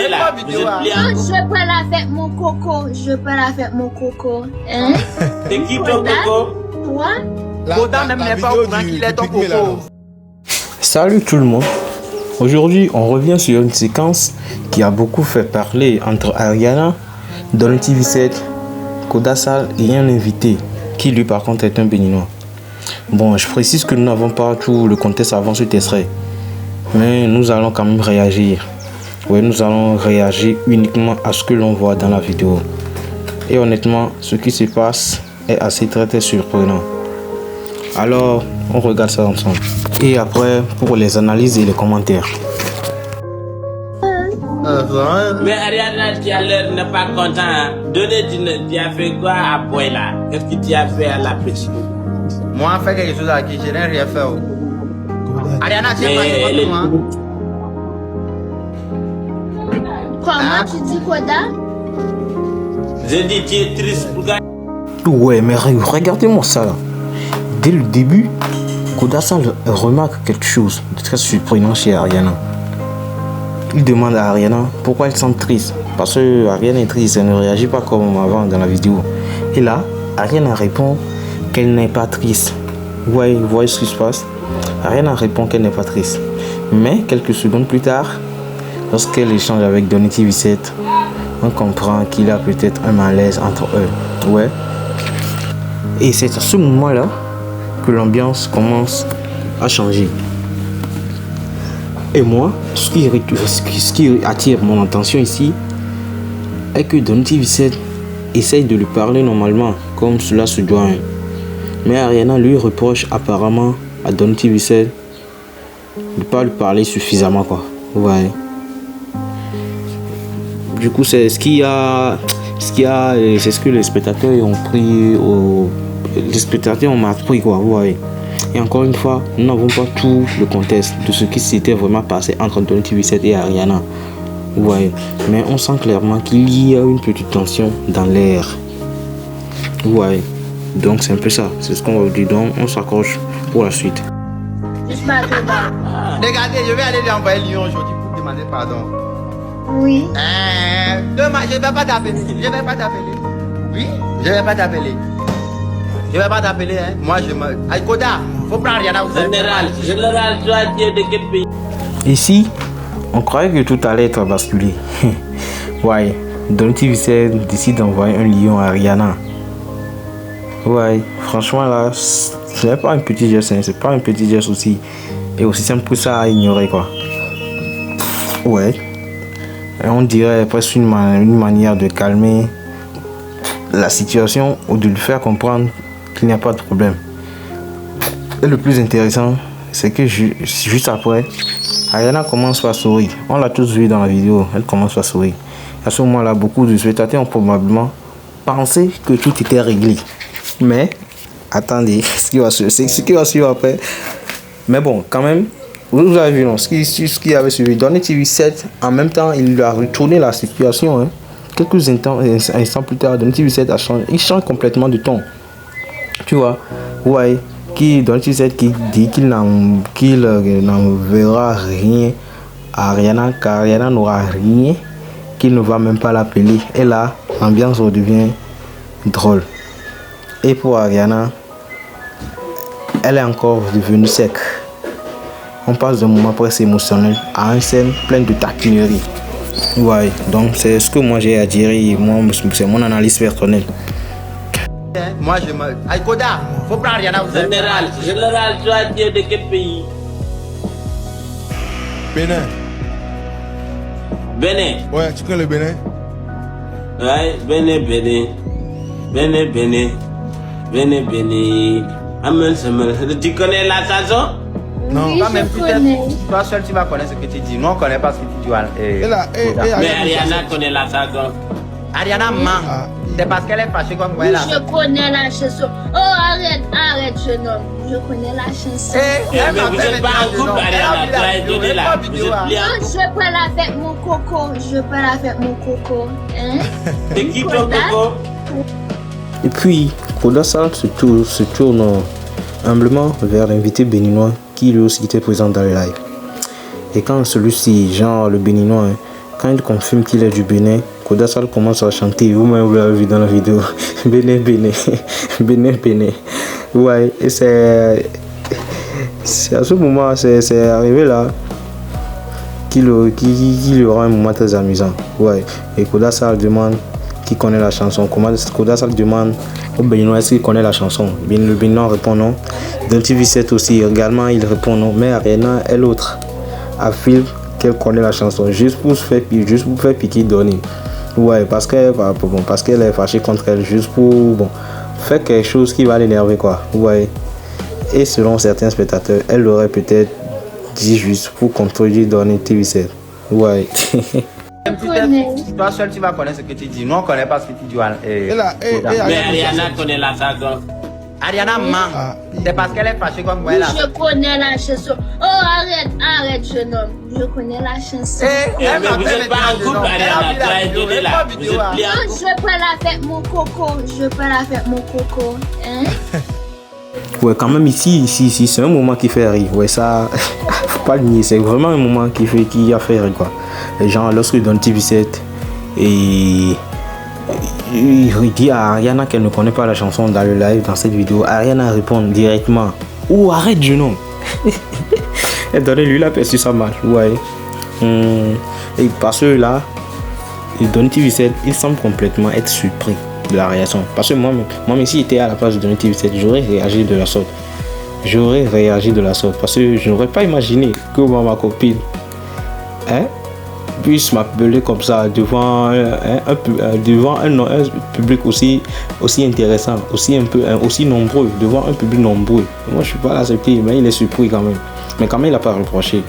Venez là, vous êtes pliant. Je parle avec mon coco, je parle avec mon coco. Hein? C'est qui ton coco? Toi? Koda même n'est pas au courant qu'il est ton coco. Salut tout le monde. Aujourd'hui, on revient sur une séquence qui a beaucoup fait parler entre Ariana, Donny TV7, Kodasal et un invité qui lui par contre est un béninois. Bon, je précise que nous n'avons pas tout le contexte avant ce extrait, mais nous allons quand même réagir. Oui, nous allons réagir uniquement à ce que l'on voit dans la vidéo. Et honnêtement, ce qui se passe est assez très surprenant. Alors, on regarde ça ensemble. Et après, pour les analyses et les commentaires. Mais Ariana, tu as l'air n'est pas content. Hein? Donné, tu as fait quoi à Boy là? Qu'est-ce que tu as fait à la petite? Moi, j'ai fait quelque chose à qui je n'ai rien fait. Ariana, tu es pas de moi. Comment tu dis Koda? J'ai dit, tu es triste pour gagner. Ouais, mais regardez-moi ça là. Dès le début, Kodasal remarque quelque chose de très surprenant chez Ariana. Il demande à Ariana pourquoi elle semble triste. Parce que Ariana est triste, elle ne réagit pas comme avant dans la vidéo. Et là, Ariana répond qu'elle n'est pas triste. Ouais, vous voyez ce qui se passe? Ariana répond qu'elle n'est pas triste. Mais quelques secondes plus tard, lorsqu'elle échange avec Donny TV7, on comprend qu'il y a peut-être un malaise entre eux. Ouais. Et c'est à ce moment-là que l'ambiance commence à changer. Et moi, ce qui attire mon attention ici est que Donny TV7 essaye de lui parler normalement, comme cela se doit. Mais Ariana lui reproche apparemment à Donny TV7 de ne pas lui parler suffisamment, quoi. Ouais. Du coup, c'est ce que les spectateurs ont pris les spectateurs ont appris, quoi. Ouais. Et encore une fois, nous n'avons pas tout le contexte de ce qui s'était vraiment passé entre Donny TV7 et Ariana. Ouais. Mais on sent clairement qu'il y a une petite tension dans l'air. Ouais. Donc c'est un peu ça. C'est ce qu'on va dire. Donc on s'accroche pour la suite. Regardez, je vais aller lui envoyer Lyon aujourd'hui pour demander pardon. Oui. Demain, je ne vais pas t'appeler. Je ne vais pas t'appeler. Oui, je ne vais pas t'appeler. Je ne vais pas t'appeler, hein. Moi, je me... Aïe, Koda, faut prendre Ariana. Général, toi, tu es de quel pays? Ici, on croyait que tout allait être basculé. Ouais, Donny TV7 décide d'envoyer un lion à Ariana. Ouais, franchement là, c'est pas un petit geste, hein. C'est pas un petit geste aussi. Et aussi simple que ça à ignorer, quoi. Ouais. Et on dirait presque une manière de calmer la situation ou de lui faire comprendre qu'il n'y a pas de problème. Et le plus intéressant, c'est que juste après, Ariana commence par sourire. On l'a tous vu dans la vidéo, elle commence par sourire. À ce moment-là, beaucoup de spectateurs ont probablement pensé que tout était réglé. Mais, attendez, ce qui va suivre après. Mais bon, quand même, vous avez vu, non, ce qui avait suivi. Donny TV7, en même temps, il lui a retourné la situation. Hein. Quelques instants plus tard, Donny TV7 a changé. Il change complètement de ton. Tu vois, ouais, Donny TV7 qui dit qu'il n'enverra rien à Ariana, car Ariana n'aura rien, qu'il ne va même pas l'appeler. Et là, l'ambiance redevient drôle. Et pour Ariana, elle est encore devenue sec. On passe d'un moment presque émotionnel à une scène pleine de taquinerie. Ouais, donc c'est ce que moi j'ai à dire et moi, c'est mon analyse personnelle. Moi, je me... Aïe, Koda, faut prendre Ariana. Général, toi, tu es de quel pays? Bénin. Bénin. Ouais, tu connais le Bénin? Ouais, Bénin. Amen, tu connais la chanson? Non. Oui, Toi, même je peut-être, connais. toi seul, tu vas connaître ce que tu dis. Nous, on ne connaît pas ce que tu dis. Mais Ariana connaît la chanson. Ariana ment. C'est parce qu'elle est fâchée comme Oui, elle. je connais la chanson. Oh, arrête, jeune homme. Je connais la chanson. Mais vous n'êtes pas en couple, Ariana. Toi et Donny là. Vous êtes pliés. Non, je parle avec mon coco. Hein? C'est qui ton coco? Et puis, Kodasal se tourne humblement vers l'invité béninois qui lui aussi était présent dans le live. Et quand celui-ci, genre le béninois, hein, quand il confirme qu'il est du Bénin, Koda Sal commence à chanter. Vous-même, vous l'avez vu dans la vidéo. Bénin, Bénin. Bénin, Bénin. Ouais, et c'est à ce moment, c'est arrivé là qu'il y aura un moment très amusant. Ouais, et Koda Sal demande qui connaît la chanson. Koda Sal demande au Béninois est-ce qu'il connaît la chanson. Le Béninois répond non. Donty V7 aussi, également, il répond non. Mais Ariana, elle autre, affirme qu'elle connaît la chanson juste pour faire piquer Donny. Ouais, parce qu'elle est fâchée contre elle, juste pour faire quelque chose qui va l'énerver quoi. Ouais. Et selon certains spectateurs, elle l'aurait peut-être dit juste pour contredire Donny TV7. Ouais. Toi seul tu vas connaître ce que tu dis. Nous on connaît pas ce que tu dis. Mais Ariana connaît la chanson. Ariana ment. C'est parce qu'elle est fâchée comme moi là. Je connais la chanson. Oh, arrête, jeune homme. Je connais la chanson. Mais vous n'êtes pas en couple, Ariana. Tu as étonné là. Vous êtes plus en Non, couple. je peux la faire mon coco. Hein? Ouais, quand même ici, c'est un moment qui fait rire. Ouais, ça, faut pas le nier. C'est vraiment un moment qui a fait rire quoi. Les gens, lorsque Donty V7 et il dit à Ariana qu'elle ne connaît pas la chanson dans le live, dans cette vidéo, Ariana répond directement « Oh, arrête, jeune homme !» Et Donny, lui, il a perçu ça mal. Ouais. Et parce que là, Donty V7, il semble complètement être surpris de la réaction. Parce que moi, si j'étais à la place de Donty V7, j'aurais réagi de la sorte. Parce que je n'aurais pas imaginé que ma copine puisse m'appeler comme ça devant un public aussi intéressant, aussi nombreux, devant un public nombreux. Moi je suis pas accepté, mais il est surpris quand même. Mais quand même il n'a pas reproché.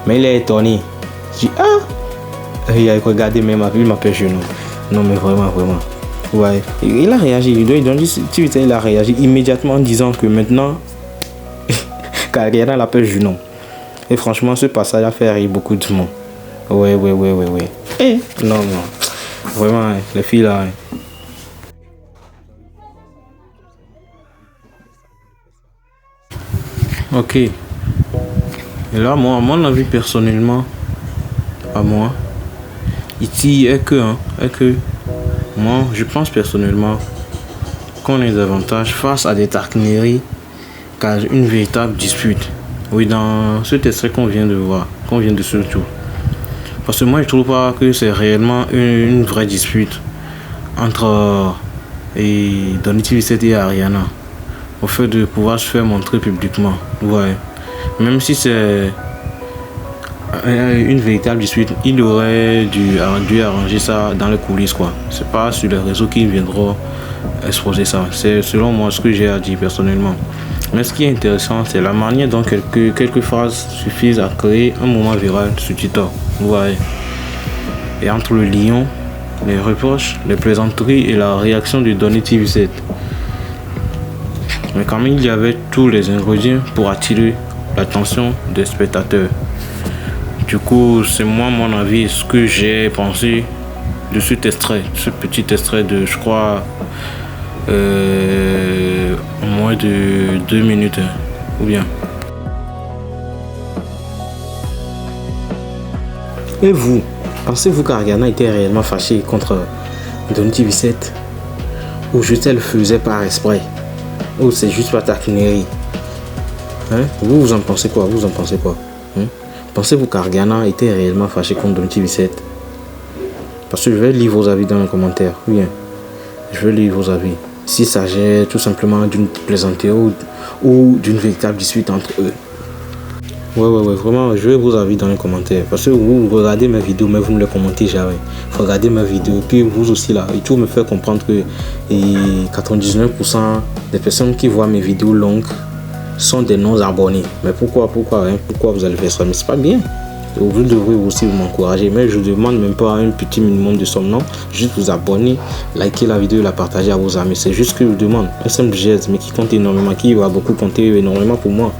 Mais il est étonné. Je dis il a regardé même il m'appelle jeune. Non mais vraiment. Ouais. Il a réagi, il a réagi immédiatement en disant que maintenant Ariana l'appelle Junon. Et franchement ce passage a fait rire beaucoup de monde. Ouais. Non. Vraiment, les filles là. Ok. Et là, moi, à mon avis, personnellement, ici, est que moi, je pense personnellement qu'on a des avantages face à des taquineries qu'à une véritable dispute. Oui, dans cet extrait qu'on vient de voir, qu'on vient de surtout. Parce que moi je trouve pas que c'est réellement une vraie dispute entre Donty V7 et Ariana au fait de pouvoir se faire montrer publiquement. Ouais. Même si c'est une véritable dispute, il aurait dû arranger ça dans les coulisses quoi. C'est pas sur les réseaux qu'ils viendront exposer ça. C'est selon moi ce que j'ai à dire personnellement. Mais ce qui est intéressant, c'est la manière dont quelques phrases suffisent à créer un moment viral sur TikTok. Ouais. Et entre le lion, les reproches, les plaisanteries et la réaction de Donty V7. Mais quand même, il y avait tous les ingrédients pour attirer l'attention des spectateurs. Du coup, c'est moi, mon avis, ce que j'ai pensé de cet extrait, ce petit extrait de, je crois, moins de 2 minutes, ou bien. Et vous, pensez-vous qu'Ariana était réellement fâchée contre Donty V7 ou juste elle le faisait par exprès ou c'est juste par taquinerie? Vous en pensez quoi? Pensez-vous qu'Ariana était réellement fâchée contre Donty V7? Parce que je vais lire vos avis dans les commentaires. Bien, je vais lire vos avis. Si ça s'agit tout simplement d'une plaisanterie ou d'une véritable dispute entre eux. Ouais, vraiment, je veux vos avis dans les commentaires. Parce que vous regardez mes vidéos, mais vous ne les commentez jamais. Vous regardez mes vidéos, puis vous aussi là, et tout me fait comprendre que 99% des personnes qui voient mes vidéos longues sont des non-abonnés. Mais pourquoi vous allez faire ça? Mais c'est pas bien. Vous devrez aussi m'encourager, mais je ne demande même pas un petit minimum de somme, non. Juste vous abonner, liker la vidéo et la partager à vos amis. C'est juste que je demande un simple geste, mais qui compte énormément, qui va beaucoup compter énormément pour moi.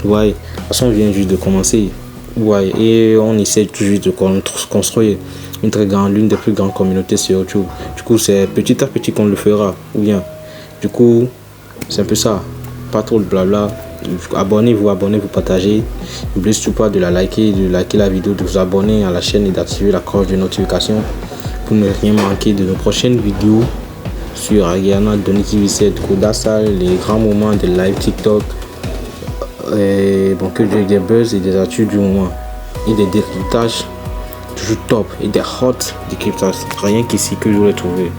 Ouais, de toute façon, on vient juste de commencer. Ouais, et on essaie toujours de construire l'une des plus grandes communautés sur YouTube. Du coup, c'est petit à petit qu'on le fera. Ou bien, du coup, c'est un peu ça. Pas trop de blabla. abonnez-vous, partagez. N'oubliez surtout pas de la liker, la vidéo, de vous abonner à la chaîne et d'activer la cloche de notification pour ne rien manquer de nos prochaines vidéos sur Ariana, Donny TV7, Kodasal, les grands moments de live TikTok, et bon, que j'ai des buzz et des actus du moment et des décryptages toujours top et des hot décryptages, rien qu'ici que je voulais trouver.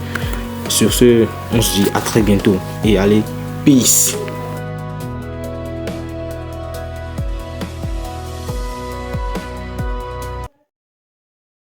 Sur ce, on se dit à très bientôt et allez, peace.